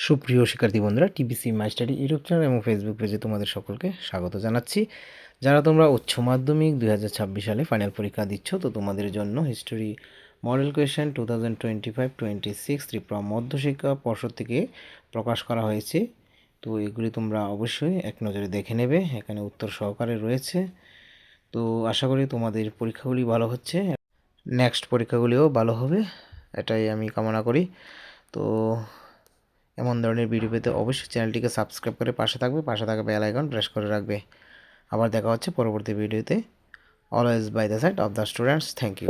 সুপ্রিয় শিক্ষার্থী বন্ধুরা, TBC my study YouTube channel এবং ফেসবুক পেজে তোমাদের সকলকে স্বাগত জানাচ্ছি। যারা তোমরা উচ্চ মাধ্যমিক 2026 সালে ফাইনাল পরীক্ষা দিচ্ছ, তো তোমাদের জন্য হিস্টোরি মডেল কোয়েশ্চেন 2025-26 ত্রিপুরা মধ্যশিক্ষা পর্ষদ থেকে প্রকাশ করা হয়েছে। তো এগুলি তোমরা অবশ্যই এক নজরে দেখে নেবে, এখানে উত্তর সহকারে রয়েছে। তো আশা করি তোমাদের পরীক্ষাগুলি ভালো হচ্ছে, নেক্সট পরীক্ষাগুলিও ভালো হবে, এটাই আমি কামনা করি। তো এমন ধরনের ভিডিও পেতে অবশ্যই চ্যানেলটিকে সাবস্ক্রাইব করে পাশে থাকা বেল আইকন প্রেস করে রাখবে। আবার দেখা হচ্ছে পরবর্তী ভিডিওতে। Always by the side of the students. Thank you.